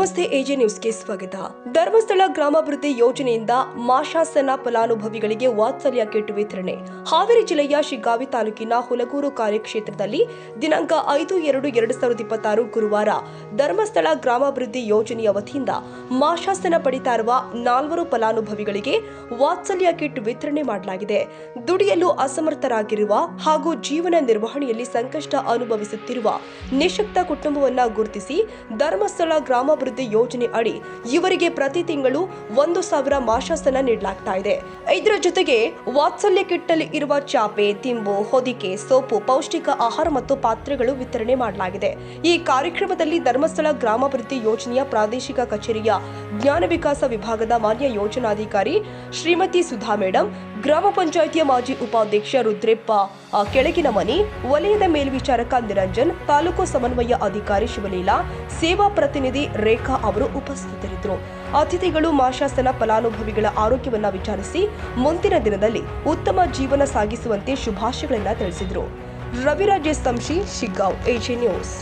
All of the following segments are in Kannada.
ನಮಸ್ತೆ, ಎಜೆ ನ್ಯೂಸ್ಗೆ ಸ್ವಾಗತ. ಧರ್ಮಸ್ಥಳ ಗ್ರಾಮಾಭಿವೃದ್ಧಿ ಯೋಜನೆಯಿಂದ ಮಾಶಾಸನ ಫಲಾನುಭವಿಗಳಿಗೆ ವಾತ್ಸಲ್ಯ ಕಿಟ್ ವಿತರಣೆ. ಹಾವೇರಿ ಜಿಲ್ಲೆಯ ಶಿಗ್ಗಾವಿ ತಾಲೂಕಿನ ಹುಲಗೂರು ಕಾರ್ಯಕ್ಷೇತ್ರದಲ್ಲಿ ದಿನಾಂಕ 5/2/2026 ಗುರುವಾರ ಧರ್ಮಸ್ಥಳ ಗ್ರಾಮಾಭಿವೃದ್ಧಿ ಯೋಜನೆಯ ವತಿಯಿಂದ ಮಾಶಾಸನ ಪಡಿತಾ ಇರುವ 4 ಫಲಾನುಭವಿಗಳಿಗೆ ವಾತ್ಸಲ್ಯ ಕಿಟ್ ವಿತರಣೆ ಮಾಡಲಾಗಿದೆ. ದುಡಿಯಲು ಅಸಮರ್ಥರಾಗಿರುವ ಹಾಗೂ ಜೀವನ ನಿರ್ವಹಣೆಯಲ್ಲಿ ಸಂಕಷ್ಟ ಅನುಭವಿಸುತ್ತಿರುವ ನಿಶಕ್ತ ಕುಟುಂಬವನ್ನು ಗುರುತಿಸಿ ಧರ್ಮಸ್ಥಳ ಗ್ರಾಮಾಭಿವೃದ್ಧಿ ಯೋಜನೆ ಅಡಿ ಇವರಿಗೆ ಪ್ರತಿ ತಿಂಗಳು 1,000 ಮಾಶಾಸನ ನೀಡಲಾಗ್ತಾ ಇದೆ. ಇದರ ಜೊತೆಗೆ ವಾತ್ಸಲ್ಯ ಕಿಟ್ ಅಲ್ಲಿ ಇರುವ ಚಾಪೆ, ತಿಂಬು, ಹೊದಿಕೆ, ಸೋಪು, ಪೌಷ್ಟಿಕ ಆಹಾರ ಮತ್ತು ಪಾತ್ರೆಗಳು ವಿತರಣೆ ಮಾಡಲಾಗಿದೆ. ಈ ಕಾರ್ಯಕ್ರಮದಲ್ಲಿ ಧರ್ಮಸ್ಥಳ ಗ್ರಾಮಾಭಿವೃದ್ಧಿ ಯೋಜನೆಯ ಪ್ರಾದೇಶಿಕ ಕಚೇರಿಯ ಜ್ಞಾನ ವಿಕಾಸ ವಿಭಾಗದ ಮಾನ್ಯ ಯೋಜನಾಧಿಕಾರಿ ಶ್ರೀಮತಿ ಸುಧಾ ಮೇಡಂ, ಗ್ರಾಮ ಪಂಚಾಯಿತಿಯ ಮಾಜಿ ಉಪಾಧ್ಯಕ್ಷ ರುದ್ರೆಪ್ಪ ಕೆಳಗಿನ ಮನಿ, ವಲಯದ ಮೇಲ್ವಿಚಾರಕ ನಿರಂಜನ್, ತಾಲೂಕು ಸಮನ್ವಯ ಅಧಿಕಾರಿ ಶಿವಲೀಲಾ, ಸೇವಾ ಪ್ರತಿನಿಧಿ ರೇಖಾ ಅವರು ಉಪಸ್ಥಿತರಿದ್ದರು. ಅತಿಥಿಗಳು ಮಾಶಾಸನ ಫಲಾನುಭವಿಗಳ ಆರೋಗ್ಯವನ್ನು ವಿಚಾರಿಸಿ ಮುಂದಿನ ದಿನದಲ್ಲಿ ಉತ್ತಮ ಜೀವನ ಸಾಗಿಸುವಂತೆ ಶುಭಾಶಯಗಳನ್ನು ತಿಳಿಸಿದರು. Raviraj Samshi, Shiggaon, AJ news.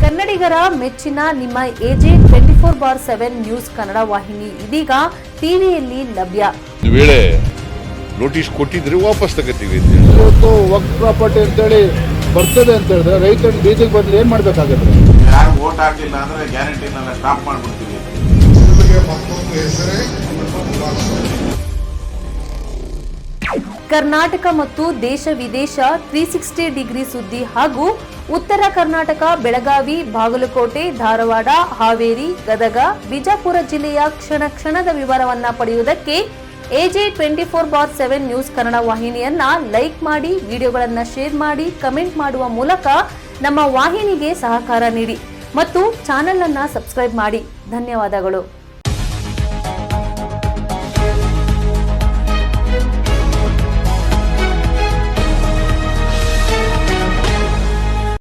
ಕನ್ನಡಿಗರ ಮೆಚ್ಚಿನ ನಿಮ್ಮ ಎಜೆ 24/7 ನ್ಯೂಸ್ ಕನ್ನಡ ವಾಹಿನಿ ಇದೀಗ ಟಿವಿಯಲ್ಲಿ ಲಭ್ಯ. ವೇಳೆ ನೋಟಿಸ್ ಕೊಟ್ಟಿದ್ರೆ ವಾಪಸ್ ತಗೋತೀವಿ. ಇವತ್ತು ವಕ್ಫ್ ಪ್ರಾಪರ್ಟಿ ಅಂತೇಳಿ ಬರ್ತದೆ ಅಂತ ಹೇಳಿದ್ರೆ ರೈತರ ಬೀದಿಗೆ ಬಂದ್ರೆ ಏನ್ ಮಾಡ್ಬೇಕಾಗತ್ತೆ? ಯಾರು ವೋಟ್ ಹಾಕಿಲ್ಲ ಅಂದ್ರೆ ಗ್ಯಾರಂಟಿನೆಲ್ಲ ಸ್ಟಾಪ್ ಮಾಡ್ಬಿಡ್ತೀವಿ. ಕರ್ನಾಟಕ ಮತ್ತು ದೇಶ ವಿದೇಶ 360 ಡಿಗ್ರಿ ಸುದ್ದಿ ಹಾಗೂ ಉತ್ತರ ಕರ್ನಾಟಕ, ಬೆಳಗಾವಿ, ಬಾಗಲಕೋಟೆ, ಧಾರವಾಡ, ಹಾವೇರಿ, ಗದಗ, ಬಿಜಾಪುರ ಜಿಲ್ಲೆಯ ಕ್ಷಣ ಕ್ಷಣದ ವಿವರವನ್ನ ಪಡೆಯುವುದಕ್ಕೆ ಎಜೆ 24/7 ನ್ಯೂಸ್ ಕನ್ನಡ ವಾಹಿನಿಯನ್ನ ಲೈಕ್ ಮಾಡಿ, ವಿಡಿಯೋಗಳನ್ನ ಶೇರ್ ಮಾಡಿ, ಕಮೆಂಟ್ ಮಾಡುವ ಮೂಲಕ ನಮ್ಮ ವಾಹಿನಿಗೆ ಸಹಕಾರ ನೀಡಿ ಮತ್ತು ಚಾನೆಲ್ ಅನ್ನ ಸಬ್ಸ್ಕ್ರೈಬ್ ಮಾಡಿ. ಧನ್ಯವಾದಗಳು.